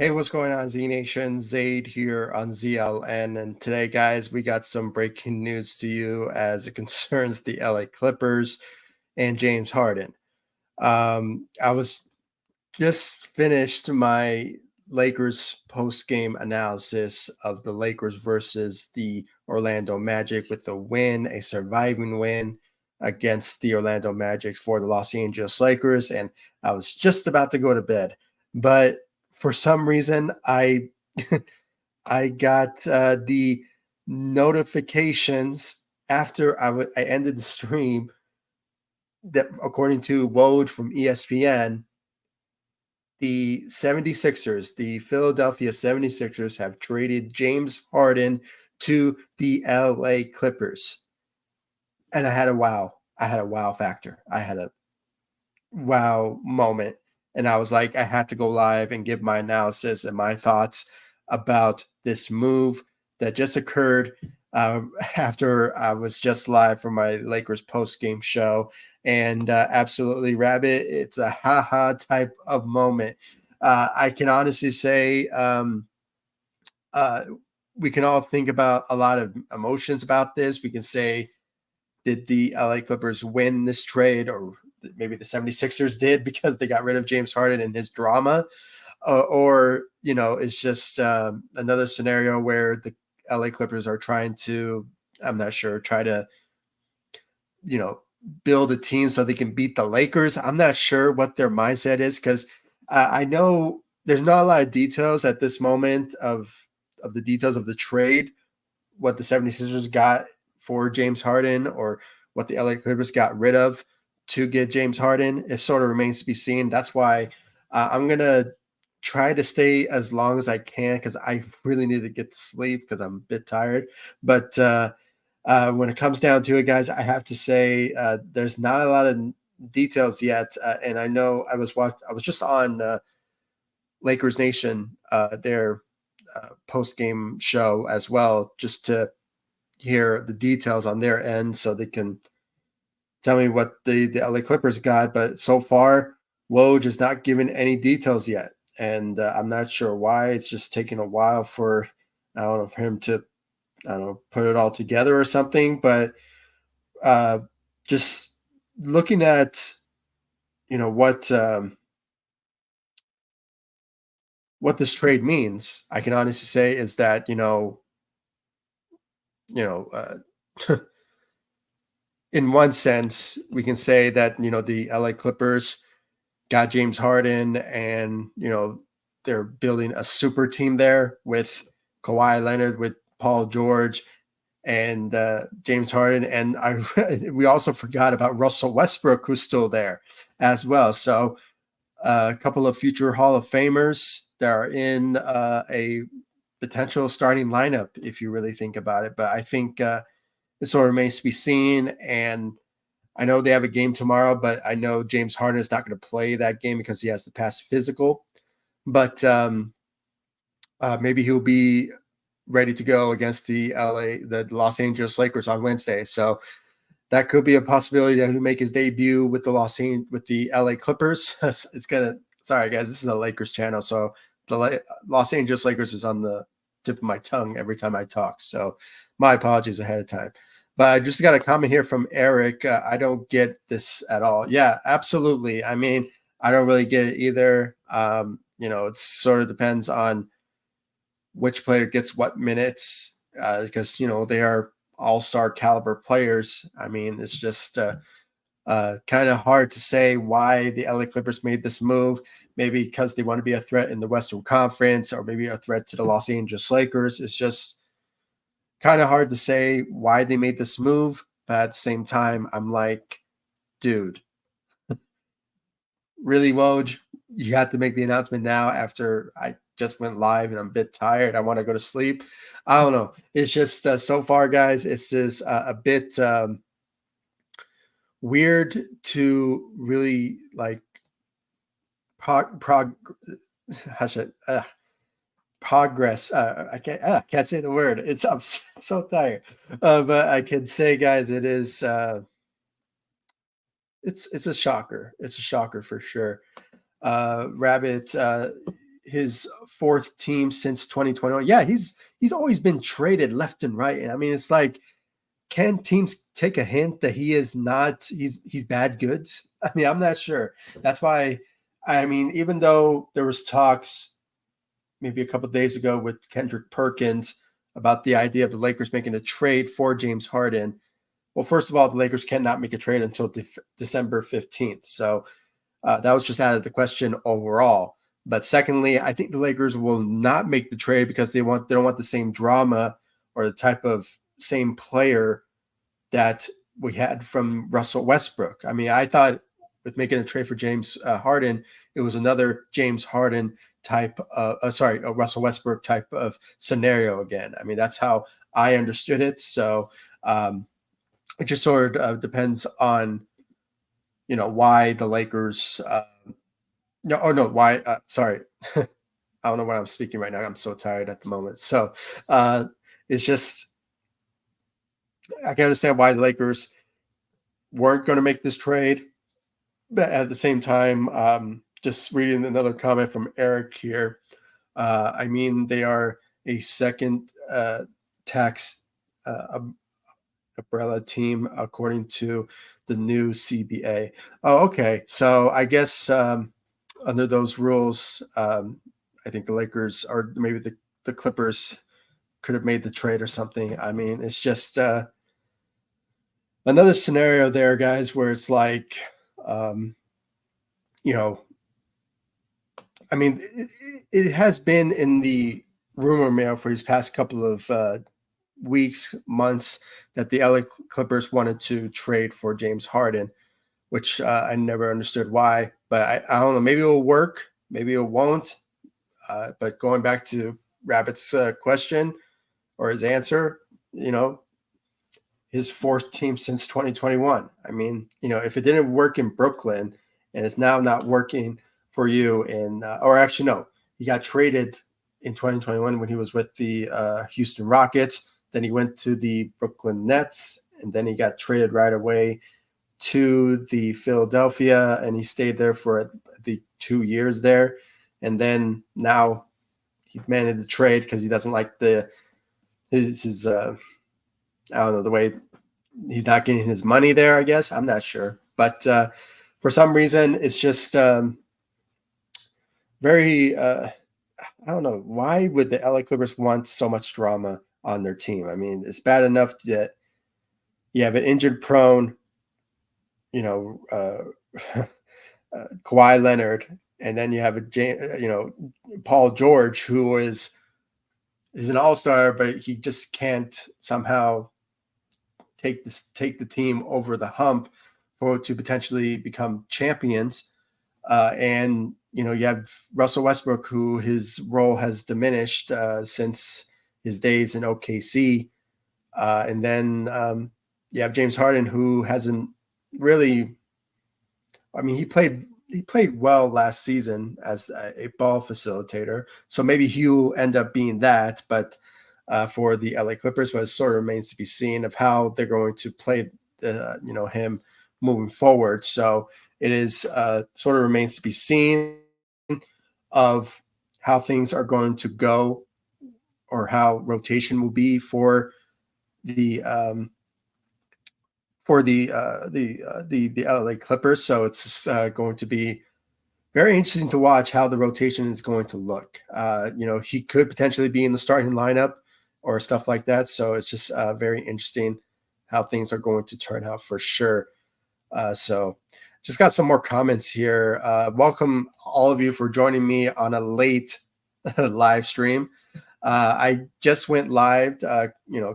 Hey, what's going on, Z Nation? Zaid here on ZLN. And today, guys, we got some breaking news to you as it concerns the LA Clippers and James Harden. I was just finished my Lakers post-game analysis of the Lakers versus the Orlando Magic with a win, a surviving win against the Orlando Magic for the Los Angeles Lakers. And I was just about to go to bed, but for some reason, I got the notifications after I ended the stream that, according to Woj from ESPN, the 76ers, the Philadelphia 76ers, have traded James Harden to the LA Clippers. And I had a wow. I had a wow factor. I had a wow moment. And I was like, I had to go live and give my analysis and my thoughts about this move that just occurred after I was just live for my Lakers post game show. And absolutely, Rabbit, it's a haha type of moment. I can honestly say uh, we can all think about a lot of emotions about this. We can say, did the LA Clippers win this trade, or maybe the 76ers did because they got rid of James Harden and his drama? Or, it's just another scenario where the LA Clippers are trying to, I'm not sure, try to, you know, build a team so they can beat the Lakers. I'm not sure what their mindset is because I know there's not a lot of details at this moment of the details of the trade, what the 76ers got for James Harden or what the LA Clippers got rid of to get James Harden. It sort of remains to be seen. That's why I'm going to try to stay as long as I can because I really need to get to sleep because I'm a bit tired. But when it comes down to it, guys, I have to say there's not a lot of details yet. And I know I was just on Lakers Nation, their post game show as well, just to hear the details on their end so they can tell me what the LA Clippers got. But so far, Woj is not given any details yet. And I'm not sure why. It's just taking a while for, I don't know, for him to, I don't know, put it all together or something. But uh, just looking at, what this trade means, I can honestly say is that, you know, in one sense, we can say that, the LA Clippers got James Harden and, they're building a super team there with Kawhi Leonard, with Paul George, and James Harden. And we also forgot about Russell Westbrook, who's still there as well. So a couple of future Hall of Famers that are in a potential starting lineup, if you really think about it. But I think it sort of remains to be seen. And I know they have a game tomorrow, but I know James Harden is not going to play that game because he has to pass physical. But maybe he'll be ready to go against the Los Angeles Lakers on Wednesday. So that could be a possibility that he'll make his debut with the LA Clippers. Sorry guys, this is a Lakers channel, so the Los Angeles Lakers is on the tip of my tongue every time I talk. So my apologies ahead of time. But I just got a comment here from Eric. I don't get this at all. Yeah, absolutely. I mean, I don't really get it either. It sort of depends on which player gets what minutes because, they are all-star caliber players. I mean, it's just kind of hard to say why the LA Clippers made this move. Maybe because they want to be a threat in the Western Conference or maybe a threat to the Los Angeles Lakers. It's just kind of hard to say why they made this move. But at the same time, I'm like, dude, really, Woj? You have to make the announcement now after I just went live and I'm a bit tired. I want to go to sleep. I don't know. It's just so far, guys, it's just a bit weird to really like progress. I can't say the word. I'm so tired. But I can say, guys, it is it's a shocker. It's a shocker for sure. Rabbit, his fourth team since 2021. Yeah, he's always been traded left and right. And I mean, it's like, can teams take a hint that he is not he's bad goods? I mean, I'm not sure. That's why, I mean, even though there was talks maybe a couple of days ago with Kendrick Perkins about the idea of the Lakers making a trade for James Harden. Well, first of all, the Lakers cannot make a trade until December 15th. So that was just out of the question overall. But secondly, I think the Lakers will not make the trade because they don't want the same drama or the type of same player that we had from Russell Westbrook. I mean, I thought with making a trade for James Harden, it was another James Harden type a Russell Westbrook type of scenario again. I mean, that's how I understood it. So it just sort of depends on, why the Lakers, sorry. I don't know what I'm speaking right now. I'm so tired at the moment. So it's just, I can understand why the Lakers weren't going to make this trade. But at the same time, just reading another comment from Eric here. I mean, they are a second tax umbrella team, according to the new CBA. Oh, okay. So I guess under those rules, I think the Lakers or maybe the Clippers could have made the trade or something. I mean, it's just another scenario there, guys, where it's like, I mean, it has been in the rumor mill for these past couple of weeks, months, that the LA Clippers wanted to trade for James Harden, which I never understood why. But I don't know. Maybe it will work. Maybe it won't. But going back to Rabbit's question or his answer, his fourth team since 2021. I mean, if it didn't work in Brooklyn and it's now not working for you or actually, no, he got traded in 2021 when he was with the Houston Rockets. Then he went to the Brooklyn Nets, and then he got traded right away to the Philadelphia, and he stayed there for the 2 years there. And then now he demanded the trade because he doesn't like his I don't know, the way he's not getting his money there, I guess. I'm not sure. But for some reason, it's just very, I don't know. Why would the LA Clippers want so much drama on their team? I mean, it's bad enough that you have an injured prone, Kawhi Leonard, and then you have Paul George, who is an all-star, but he just can't somehow take the team over the hump to potentially become champions. And you have Russell Westbrook, who his role has diminished since his days in OKC, and then you have James Harden, who hasn't really. I mean, he played well last season as a ball facilitator, so maybe he'll end up being that. But for the LA Clippers, but it sort of remains to be seen of how they're going to play him moving forward. So it is sort of remains to be seen of how things are going to go or how rotation will be for the LA Clippers. So it's going to be very interesting to watch how the rotation is going to look. He could potentially be in the starting lineup or stuff like that. So it's just very interesting how things are going to turn out for sure. So just got some more comments here. Welcome all of you for joining me on a late live stream. I just went live, a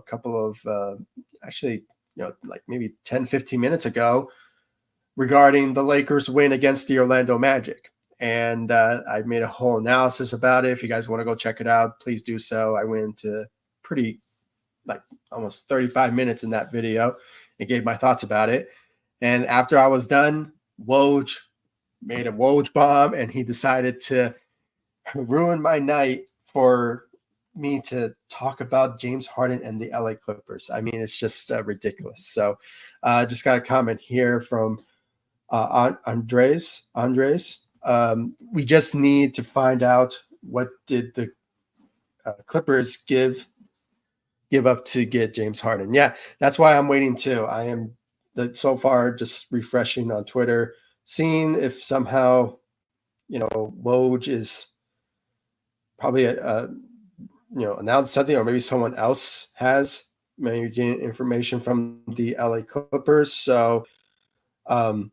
couple of actually, like maybe 10, 15 minutes ago regarding the Lakers win against the Orlando Magic. And I made a whole analysis about it. If you guys want to go check it out, please do so. I went into pretty like almost 35 minutes in that video and gave my thoughts about it. And after I was done, Woj made a Woj bomb, and he decided to ruin my night for me to talk about James Harden and the LA Clippers. I mean, it's just ridiculous. So just got a comment here from Andres. We just need to find out what did the Clippers give up to get James Harden? Yeah, that's why I'm waiting too. I am so far just refreshing on Twitter, seeing if somehow Woj is probably announced something, or maybe someone else has maybe getting information from the LA Clippers. So, and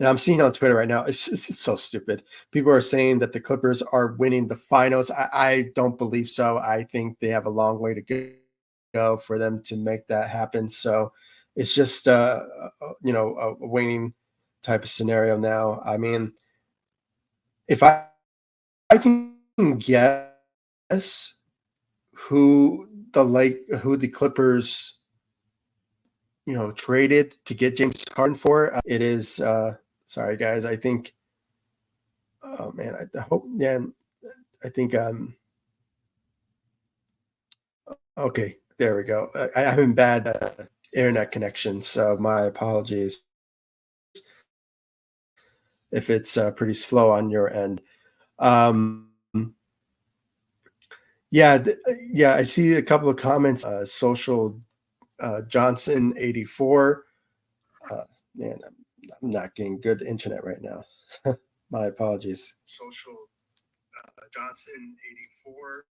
I'm seeing on Twitter right now, it's so stupid. People are saying that the Clippers are winning the finals. I don't believe so. I think they have a long way to go for them to make that happen. So it's just a winning type of scenario now. I mean, if I can guess who the Clippers traded to get James Harden for, it is sorry guys, I think oh man, I hope yeah, I think okay, there we go. I having bad internet connection, so my apologies if it's pretty slow on your end. Um, yeah, yeah, I see a couple of comments. Social Johnson 84. Man, I'm not getting good internet right now. My apologies. Social Johnson 84.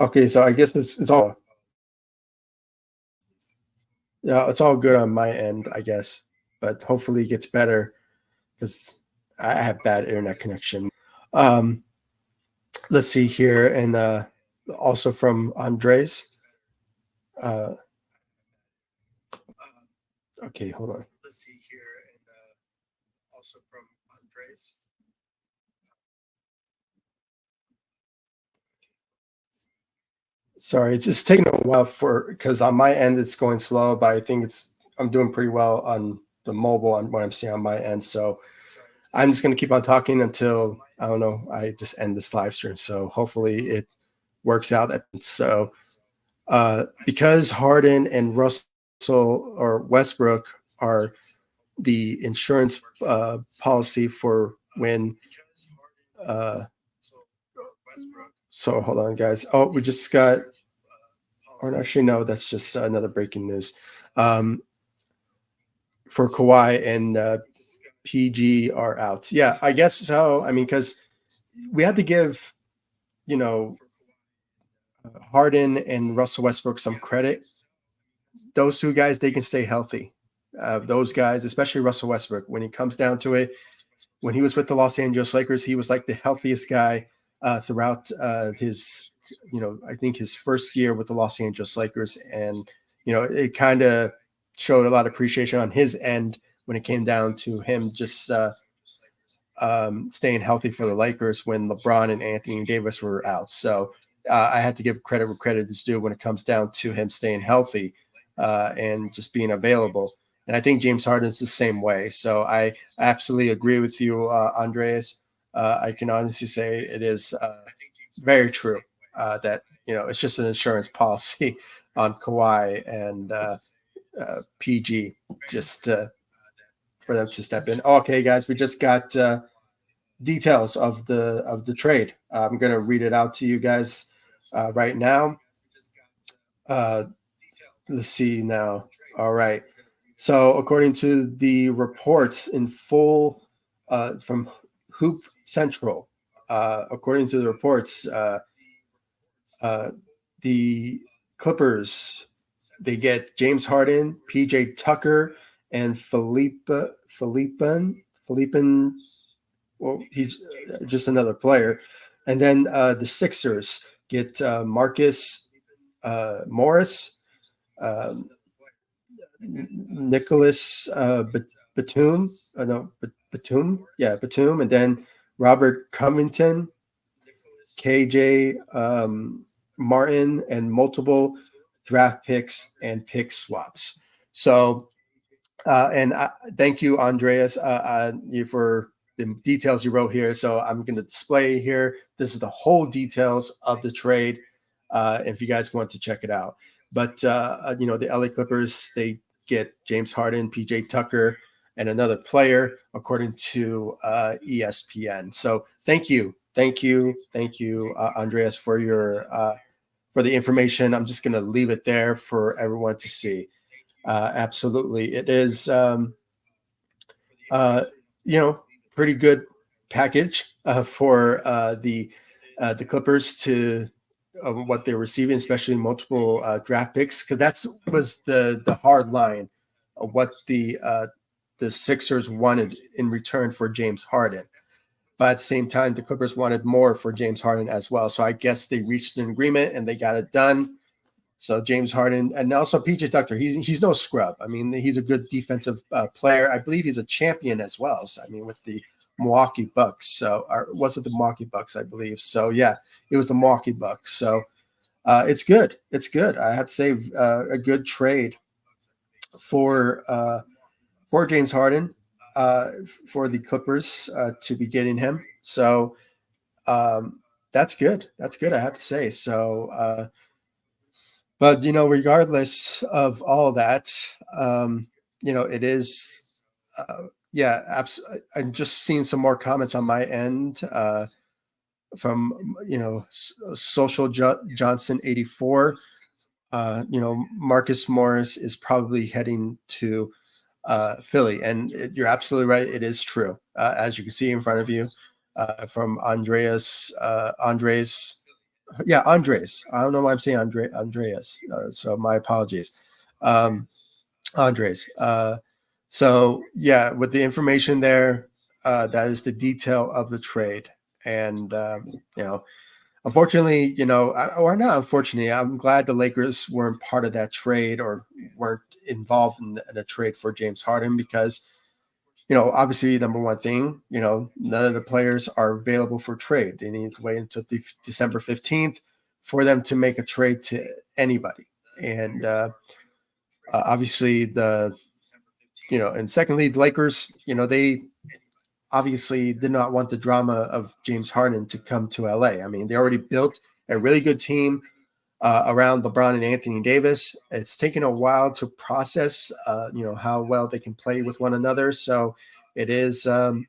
Okay, so I guess it's all yeah, it's all good on my end, I guess. But hopefully it gets better because I have bad internet connection. Um, let's see here, and also from Andres. Uh, okay, hold on. Let's see here, and also from Andres. Sorry, it's just taking a while for because on my end it's going slow, but I think I'm doing pretty well on the mobile on what I'm seeing on my end. So I'm just gonna keep on talking until I don't know, I just end this live stream. So hopefully it works out. So because Harden and Russell or Westbrook are the insurance policy for when uh, so hold on guys. Oh, we just got or actually no, that's just another breaking news. Um, for Kawhi and PG are out. Yeah, I guess so. I mean, because we had to give you know Harden and Russell Westbrook some credit. Those two guys, they can stay healthy. Those guys, especially Russell Westbrook, when it comes down to it, when he was with the Los Angeles Lakers, he was like the healthiest guy throughout his, I think his first year with the Los Angeles Lakers, and it kind of showed a lot of appreciation on his end when it came down to him just staying healthy for the Lakers when LeBron and Anthony Davis were out. So I had to give credit where credit is due when it comes down to him staying healthy and just being available. And I think James Harden is the same way. So I absolutely agree with you, Andreas. I can honestly say it is very true that it's just an insurance policy on Kawhi and PG just for them to step in. Okay, guys, we just got details of the trade. I'm going to read it out to you guys right now. Let's see now. All right. So according to the reports in full from Hoop Central, according to the reports, uh, the Clippers they get James Harden, PJ Tucker, and Philippin. Well, he's just another player. And then the Sixers get Marcus Morris, um, Nicholas Batum, no, Batum, yeah, Batum, and then Robert Covington, KJ Martin, and multiple draft picks and pick swaps. So and thank you, Andreas, you for the details you wrote here. So I'm going to display here. This is the whole details of the trade. If you guys want to check it out, but the LA Clippers they get James Harden, PJ Tucker, and another player, according to ESPN. So thank you, Andreas, for your for the information. I'm just going to leave it there for everyone to see. Absolutely, it is uh, pretty good package for the Clippers to what they're receiving, especially multiple draft picks, because that's was the hard line of what the Sixers wanted in return for James Harden. But at the same time, the Clippers wanted more for James Harden as well. So I guess they reached an agreement and they got it done. So James Harden and also PJ Tucker, he's no scrub. I mean, he's a good defensive player. I believe he's a champion as well. So I mean, with the Milwaukee Bucks. So or was it the Milwaukee Bucks? I believe. So yeah, it was the Milwaukee Bucks. So it's good. It's good. I have to say a good trade for James Harden for the Clippers to be getting him. So that's good. That's good. I have to say. So. But regardless of all that, it is, yeah. I'm just seeing some more comments on my end from Social Johnson 84. Marcus Morris is probably heading to Philly, and you're absolutely right. It is true, as you can see in front of you, from Andres. Yeah, Andres. I don't know why I'm saying Andreas. So my apologies, Andres. So yeah, with the information there, that is the detail of the trade, and unfortunately, or not unfortunately, I'm glad the Lakers weren't part of that trade or weren't involved in a trade for James Harden because, obviously, number one thing, none of the players are available for trade. They need to wait until December 15th for them to make a trade to anybody. And obviously, and secondly, the Lakers, they obviously did not want the drama of James Harden to come to LA. I mean, they already built a really good team around LeBron and Anthony Davis. It's taken a while to process, how well they can play with one another. So it is a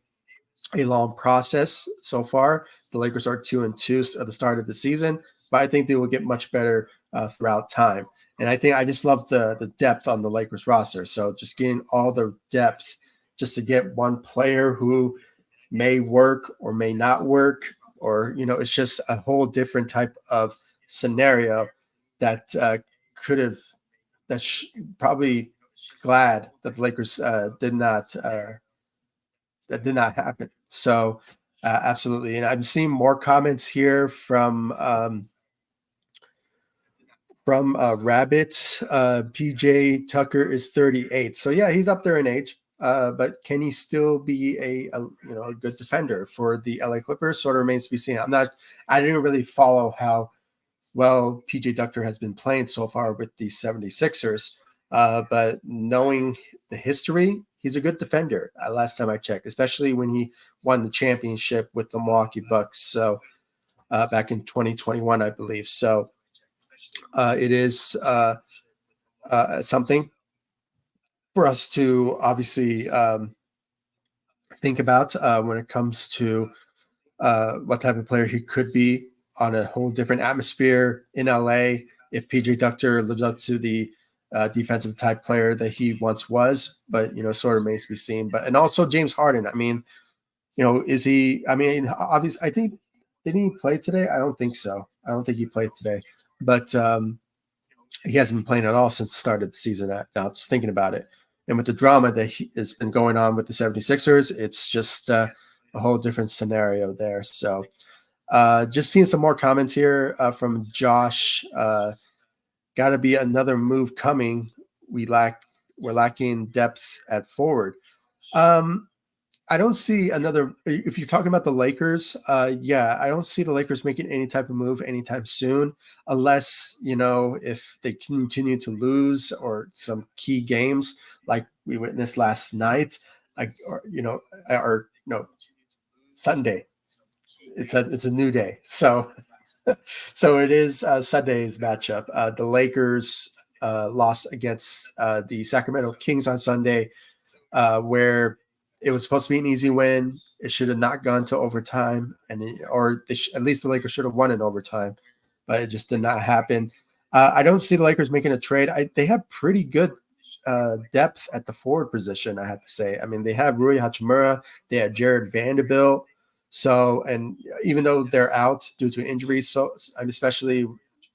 long process so far. The Lakers are 2-2 at the start of the season, but I think they will get much better throughout time. And I just love the depth on the Lakers roster. So just getting all the depth just to get one player who may work or may not work, or it's just a whole different type of scenario that could have probably glad that the Lakers did not that did not happen. So absolutely, and I'm seeing more comments here from Rabbit. PJ Tucker is 38, so yeah, he's up there in age. But can he still be a good defender for the LA Clippers? Sort of remains to be seen. I didn't really follow how well PJ Tucker has been playing so far with the 76ers. But knowing the history, he's a good defender. Last time I checked, especially when he won the championship with the Milwaukee Bucks. So back in 2021, I believe. So it is something for us to obviously think about when it comes to what type of player he could be on a whole different atmosphere in LA if PJ Tucker lives up to the defensive type player that he once was, but sort of remains to be seen. But and also James Harden. I mean, is he? I mean, obviously, I think didn't he play today? I don't think so. I don't think he played today, but he hasn't been playing at all since the start of the season. Now, just thinking about it, and with the drama that has been going on with the 76ers, it's just a whole different scenario there. So just seeing some more comments here from Josh. Got to be another move coming. We're lacking depth at forward. I don't see another. If you're talking about the Lakers, yeah, I don't see the Lakers making any type of move anytime soon, unless if they continue to lose or some key games like we witnessed last night, or Sunday. It's a new day, so so it is Sunday's matchup. The Lakers lost against the Sacramento Kings on Sunday. where it was supposed to be an easy win. It should have not gone to overtime, at least the Lakers should have won in overtime, but it just did not happen. I don't see the Lakers making a trade. They have pretty good depth at the forward position, I have to say. I mean, they have Rui Hachimura, they have Jared Vanderbilt. So, and even though they're out due to injuries, so I'm especially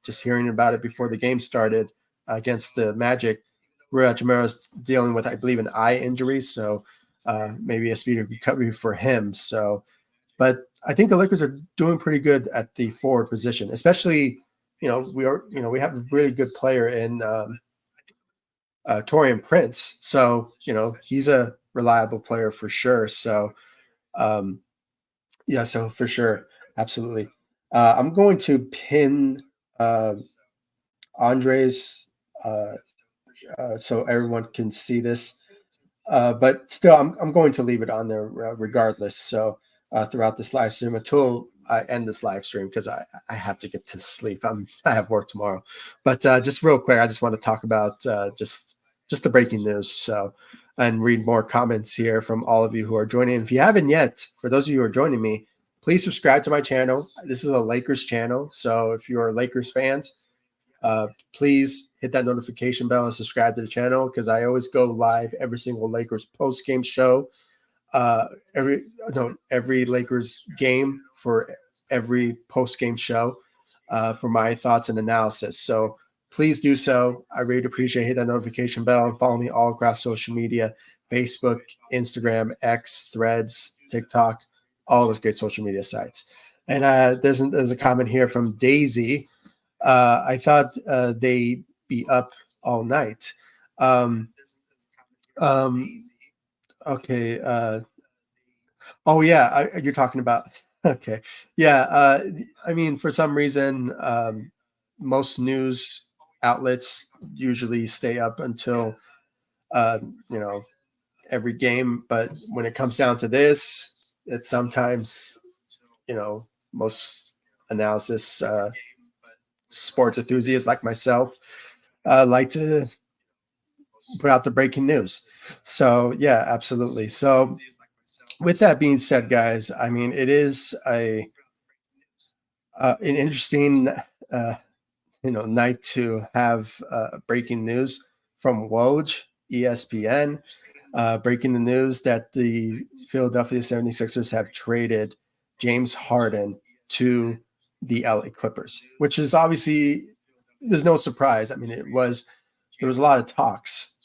just hearing about it before the game started against the Magic, Rui Hachimura is dealing with, I believe, an eye injury. So maybe a speedy recovery for him. So, but I think the Lakers are doing pretty good at the forward position, especially, we have a really good player in Torian Prince. So, he's a reliable player for sure. So, yeah, so for sure. Absolutely. I'm going to pin uh, Andres uh, so everyone can see this. But still, I'm going to leave it on there regardless. So throughout this live stream until I end this live stream because I have to get to sleep. I have work tomorrow. But just real quick, I just want to talk about just the breaking news. So and read more comments here from all of you who are joining. If you haven't yet, for those of you who are joining me, please subscribe to my channel. This is a Lakers channel. So if you are Lakers fans, please hit that notification bell and subscribe to the channel because I always go live every single Lakers post game show, every Lakers game for every post game show for my thoughts and analysis. So please do so. I really appreciate it. Hit that notification bell and follow me all across social media: Facebook, Instagram, X, Threads, TikTok, all those great social media sites. And there's a comment here from Daisy. I thought they'd be up all night. Um, um, okay. Oh, yeah. You're talking about. Okay. Yeah. I mean, for some reason, most news outlets usually stay up until, uh, you know, every game. But when it comes down to this, it's sometimes, most analysis sports enthusiasts like myself like to put out the breaking news. So yeah, absolutely. So with that being said, guys, I mean it is an interesting uh, night to have breaking news from Woj, ESPN, breaking the news that the Philadelphia 76ers have traded James Harden to the LA Clippers, which is obviously there's no surprise. I mean, there was a lot of talks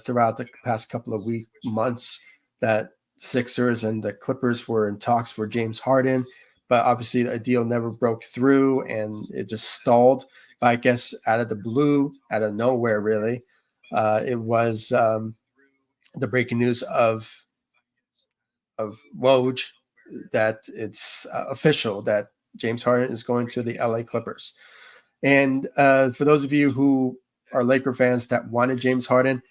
throughout the past couple of months that Sixers and the Clippers were in talks for James Harden, but obviously a deal never broke through and it just stalled. But I guess out of the blue, out of nowhere, really, it was the breaking news of Woj that it's official that James Harden is going to the LA Clippers. And for those of you who are Laker fans that wanted James Harden,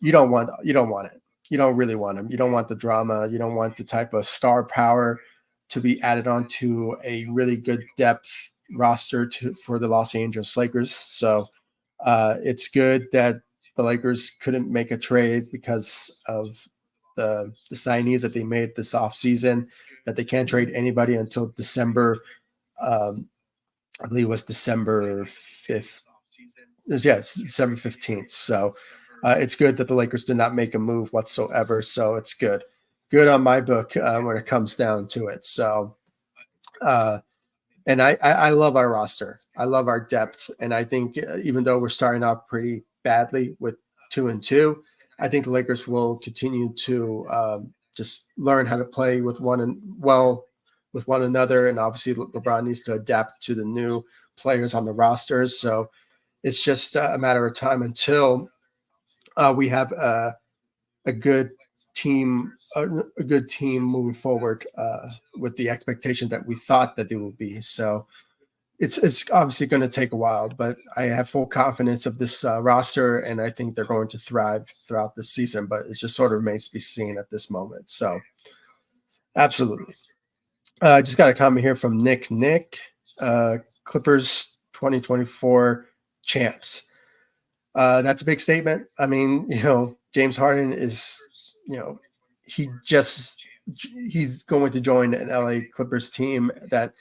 you don't want it. You don't really want him. You don't want the drama. You don't want the type of star power to be added onto a really good depth roster for the Los Angeles Lakers. So it's good that the Lakers couldn't make a trade because of the signees that they made this offseason, that they can't trade anybody until December. I believe it was December 5th. It's December 15th. So it's good that the Lakers did not make a move whatsoever. So it's good. Good on my book when it comes down to it. So, and I love our roster. I love our depth. And I think even though we're starting out pretty badly with 2-2, I think the Lakers will continue to just learn how to play with one another. And obviously LeBron needs to adapt to the new players on the rosters. So it's just a matter of time until we have a good team, a good team moving forward with the expectation that we thought that they would be. So it's obviously going to take a while, but I have full confidence of this roster, and I think they're going to thrive throughout this season. But it just sort of remains to be seen at this moment. So absolutely. I just got a comment here from Nick. Clippers 2024 champs. That's a big statement. I mean, James Harden is you know, he's going to join an LA Clippers team that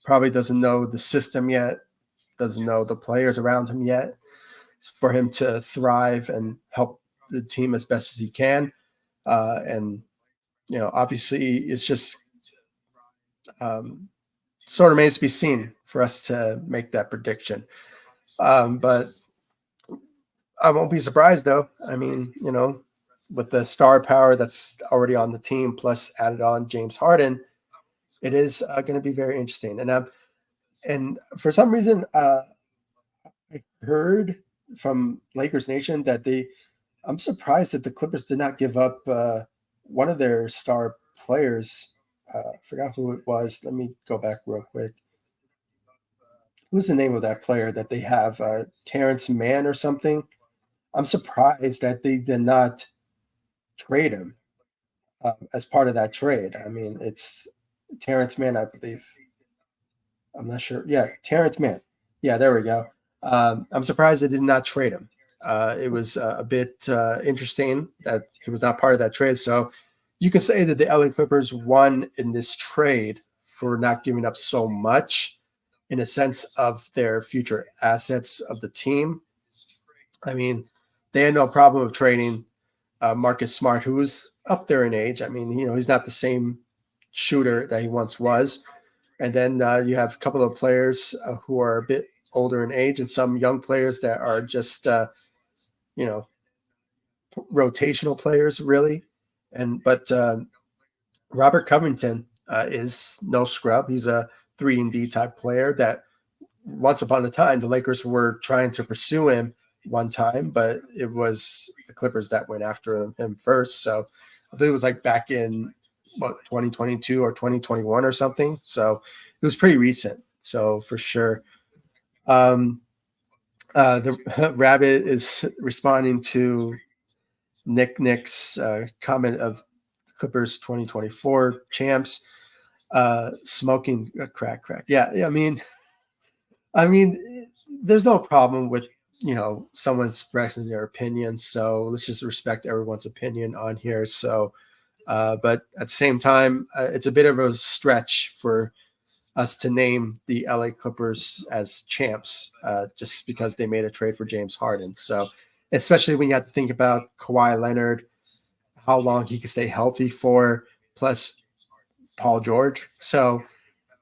probably doesn't know the system yet, doesn't know the players around him yet, for him to thrive and help the team as best as he can. And obviously, it's just sort of remains to be seen for us to make that prediction. But I won't be surprised, though. I mean, with the star power that's already on the team, plus added on James Harden, it is going to be very interesting. And for some reason, I heard from Lakers Nation that I'm surprised that the Clippers did not give up one of their star players. I forgot who it was. Let me go back real quick. Who's the name of that player that they have? Terrence Mann or something? I'm surprised that they did not trade him as part of that trade. I mean, it's Terrence Mann, I believe. I'm not sure. Yeah, Terrence Mann. Yeah, there we go. I'm surprised they did not trade him. It was a bit interesting that he was not part of that trade. So you can say that the LA Clippers won in this trade for not giving up so much in a sense of their future assets of the team. I mean, they had no problem of trading Marcus Smart, who was up there in age. I mean, he's not the same shooter that he once was. And then you have a couple of players who are a bit older in age, and some young players that are just, rotational players, really. But Robert Covington is no scrub. He's a 3-and-D type player that once upon a time the Lakers were trying to pursue him one time, but it was the Clippers that went after him first. So I believe it was like back in 2022 or 2021 or something. So it was pretty recent. So for sure. The Rabbit is responding to Nick's comment of Clippers 2024 champs, smoking crack. Yeah. I mean, there's no problem with someone expressing their opinion. So let's just respect everyone's opinion on here. So, but at the same time, it's a bit of a stretch for us to name the LA Clippers as champs just because they made a trade for James Harden. So, especially when you have to think about Kawhi Leonard, how long he can stay healthy for, plus Paul George. So,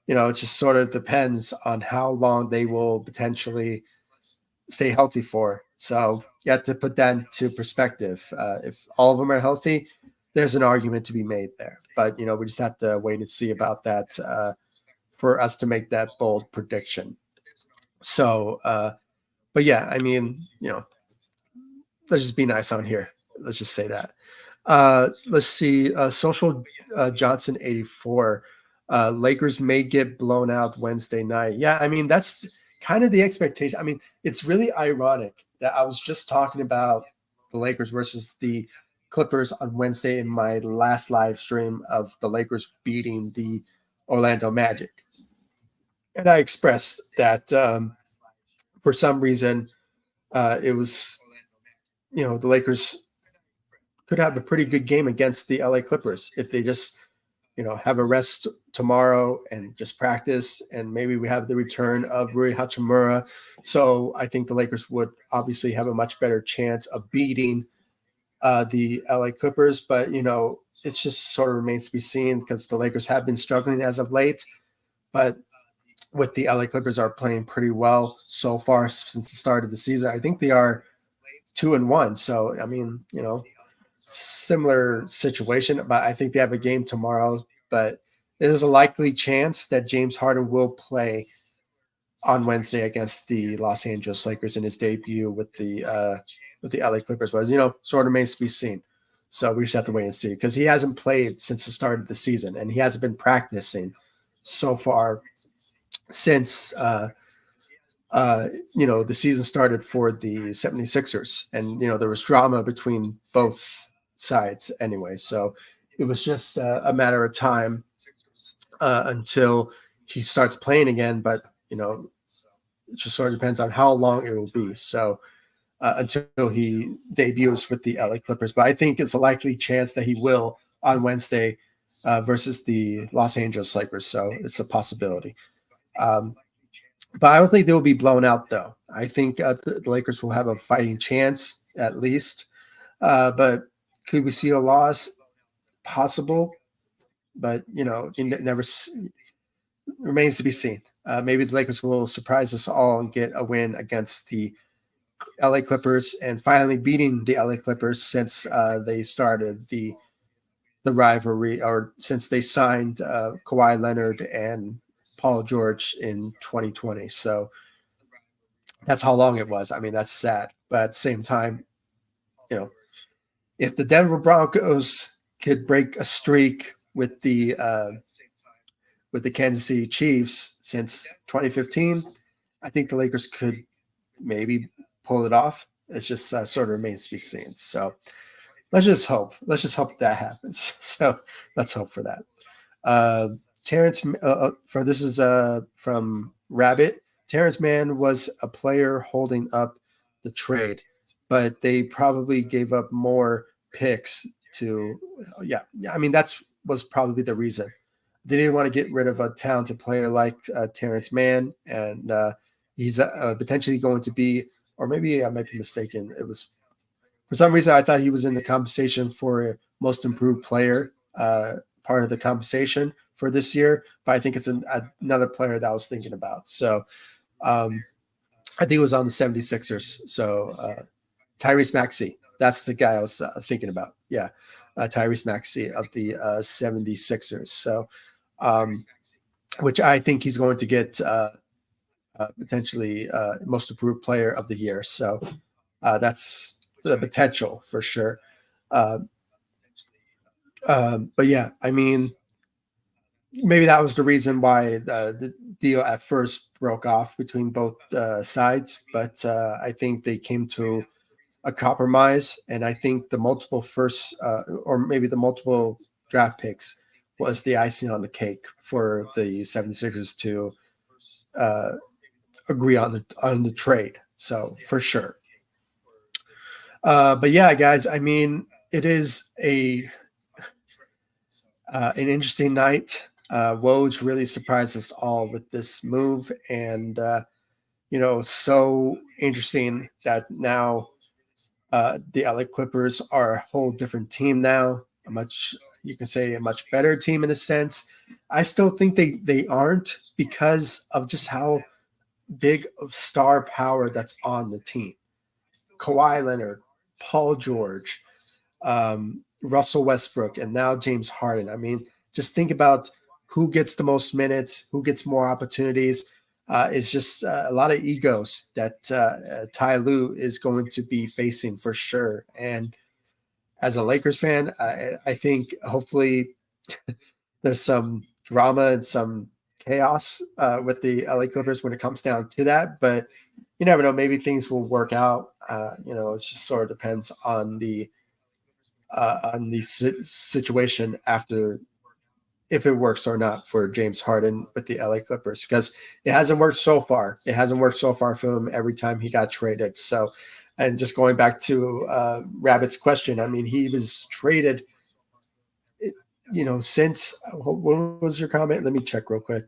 it just sort of depends on how long they will potentially stay healthy for. So you have to put that into perspective. If all of them are healthy, there's an argument to be made there. But, we just have to wait and see about that for us to make that bold prediction. So, but yeah, I mean, let's just be nice on here. Let's just say that. Let's see. Social Johnson 84. Lakers may get blown out Wednesday night. Yeah, I mean, that's kind of the expectation. I mean, it's really ironic that I was just talking about the Lakers versus the Clippers on Wednesday in my last live stream of the Lakers beating the Orlando Magic. And I expressed that for some reason it was, the Lakers could have a pretty good game against the LA Clippers if they just, have a rest tomorrow and just practice. And maybe we have the return of Rui Hachimura. So I think the Lakers would obviously have a much better chance of beating the LA Clippers. But, it's just sort of remains to be seen because the Lakers have been struggling as of late. But with the LA Clippers are playing pretty well so far since the start of the season. I think they are 2-1. So, I mean, similar situation, but I think they have a game tomorrow. But there's a likely chance that James Harden will play on Wednesday against the Los Angeles Lakers in his debut with the LA Clippers. But sort of remains to be seen. So we just have to wait and see because he hasn't played since the start of the season and he hasn't been practicing so far since the season started for the 76ers. And there was drama between both sides anyway, so it was just a matter of time until he starts playing again. But it just sort of depends on how long it will be. So until he debuts with the LA Clippers. But I think it's a likely chance that he will on Wednesday versus the Los Angeles Lakers. So it's a possibility. Um, but I don't think they will be blown out, though. I think the Lakers will have a fighting chance at least. But could we see a loss? Possible, but it never remains to be seen. Maybe the Lakers will surprise us all and get a win against the LA Clippers and finally beating the LA Clippers since they started the rivalry, or since they signed Kawhi Leonard and Paul George in 2020. So that's how long it was. I mean, that's sad. But at the same time, if the Denver Broncos could break a streak with the Kansas City Chiefs since 2015, I think the Lakers could maybe pull it off. It's just sort of remains to be seen. So let's just hope. Let's just hope that happens. So let's hope for that. Terrence, for this is from Rabbit. Terrence Mann was a player holding up the trade, but they probably gave up more picks to. Yeah, I mean that's was probably the reason. They didn't want to get rid of a talented player like Terrence Mann, and he's potentially going to be, or maybe I might be mistaken. It was for some reason I thought he was in the conversation for most improved player, part of the compensation for this year, but I think it's another player that I was thinking about. So I think it was on the 76ers. So Tyrese Maxey, that's the guy I was thinking about. Yeah, Tyrese Maxey of the 76ers. So which I think he's going to get potentially most improved player of the year. So that's the potential for sure. But yeah, I mean, maybe that was the reason why the deal at first broke off between both sides. But I think they came to a compromise, and I think the multiple first, or maybe the multiple draft picks was the icing on the cake for the 76ers to agree on the trade. So for sure. But yeah, guys, I mean, it is an interesting night. Woj really surprised us all with this move, and so interesting that now the LA Clippers are a whole different team now. You can say a much better team in a sense. I still think they aren't because of just how big of star power that's on the team. Kawhi Leonard, Paul George, Russell Westbrook, and now James Harden. I mean, just think about who gets the most minutes, who gets more opportunities. It's just a lot of egos that Ty Lue is going to be facing for sure. And as a Lakers fan, I think hopefully there's some drama and some chaos with the LA Clippers when it comes down to that. But you never know. Maybe things will work out. It just sort of depends on the situation after, if it works or not for James Harden with the LA Clippers, because it hasn't worked so far. It hasn't worked so far for him every time he got traded. So, and just going back to Rabbit's question, I mean, he was traded, since, what was your comment? Let me check real quick.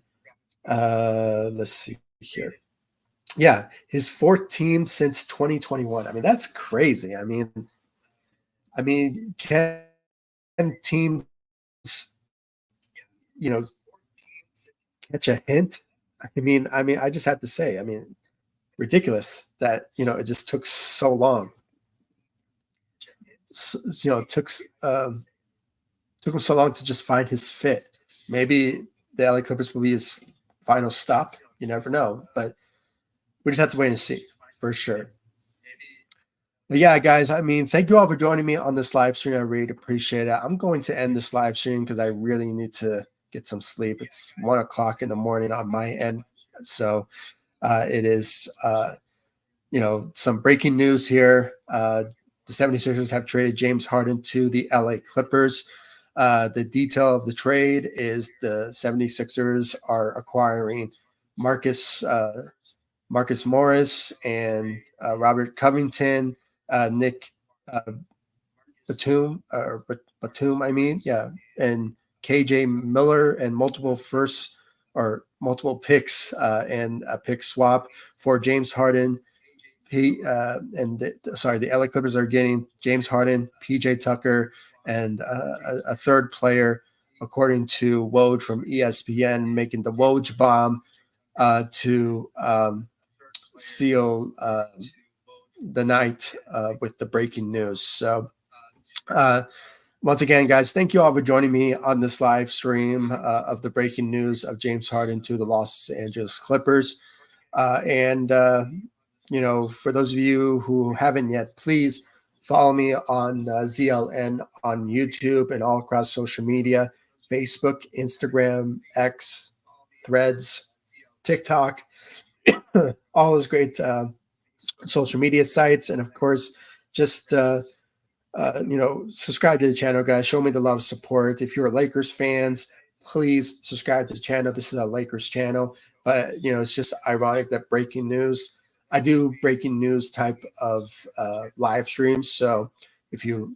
Let's see here. Yeah, his fourth team since 2021. I mean, that's crazy. I mean, can teams, catch a hint? I just have to say, ridiculous that it just took so long. It took him so long to just find his fit. Maybe the LA Clippers will be his final stop. You never know, but we just have to wait and see for sure. But yeah, guys, thank you all for joining me on this live stream. I really appreciate it. I'm going to end this live stream because I really need to get some sleep. It's 1:00 in the morning on my end. So it is, some breaking news here. The 76ers have traded James Harden to the LA Clippers. The detail of the trade is the 76ers are acquiring Marcus Marcus Morris and Robert Covington, Nick Batum, I mean, yeah, and KJ Miller, and multiple picks and a pick swap for James Harden. The LA Clippers are getting James Harden, PJ Tucker, and a third player, according to Woj from ESPN, making the Woj bomb to seal the night with the breaking news. So, once again, guys, thank you all for joining me on this live stream of the breaking news of James Harden to the Los Angeles Clippers. For those of you who haven't yet, please follow me on ZLN on YouTube and all across social media, Facebook, Instagram, X, Threads, TikTok, all those great social media sites. And of course, just subscribe to the channel, guys. Show me the love, support. If you're Lakers fans, please subscribe to the channel. This is a Lakers channel, but it's just ironic that breaking news. I do breaking news type of live streams. So if you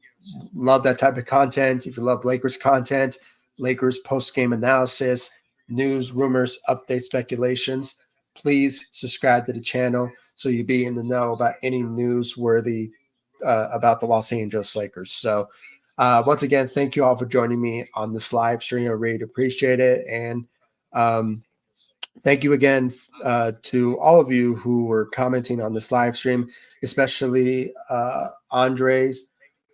love that type of content, if you love Lakers content, Lakers post game analysis, news, rumors, updates, speculations, please subscribe to the channel so you'll be in the know about any newsworthy about the Los Angeles Lakers. So once again, thank you all for joining me on this live stream. I really appreciate it. And thank you again to all of you who were commenting on this live stream, especially Andres.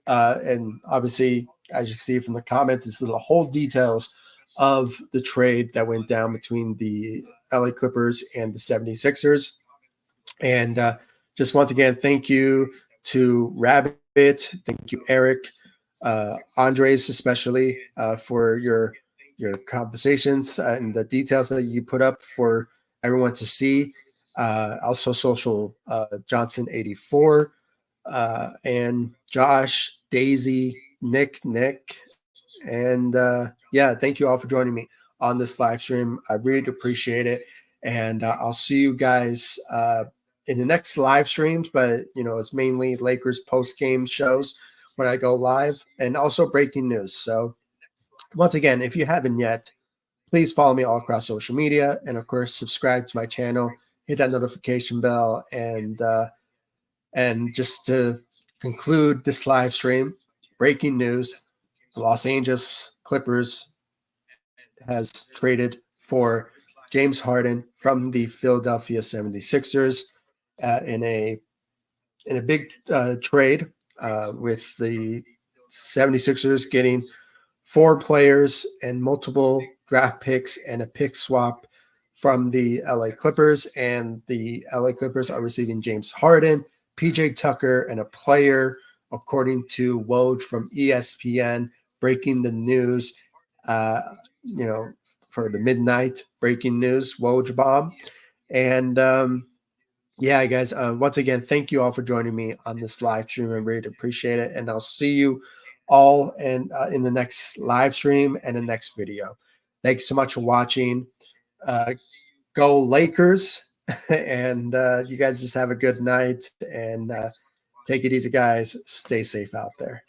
And obviously, as you can see from the comment, this is the whole details of the trade that went down between the LA Clippers and the 76ers. And just once again, thank you to Rabbit. Thank you, Eric, Andres, especially for your conversations and the details that you put up for everyone to see. Also, Social Johnson 84 and Josh, Daisy, Nick, and thank you all for joining me on this live stream. I really appreciate it, and I'll see you guys in the next live streams, but it's mainly Lakers post game shows when I go live, and also breaking news. So once again, if you haven't yet, please follow me all across social media, and of course subscribe to my channel, hit that notification bell, and just to conclude this live stream, breaking news: the Los Angeles Clippers has traded for James Harden from the Philadelphia 76ers in a big trade with the 76ers getting 4 players and multiple draft picks and a pick swap from the LA Clippers. And the LA Clippers are receiving James Harden, PJ Tucker, and a player, according to Woj from ESPN, breaking the news, for the midnight breaking news, Woj bomb. And guys, once again, thank you all for joining me on this live stream. I really appreciate it. And I'll see you all in the next live stream and the next video. Thanks so much for watching. Go Lakers. And you guys just have a good night, and take it easy, guys. Stay safe out there.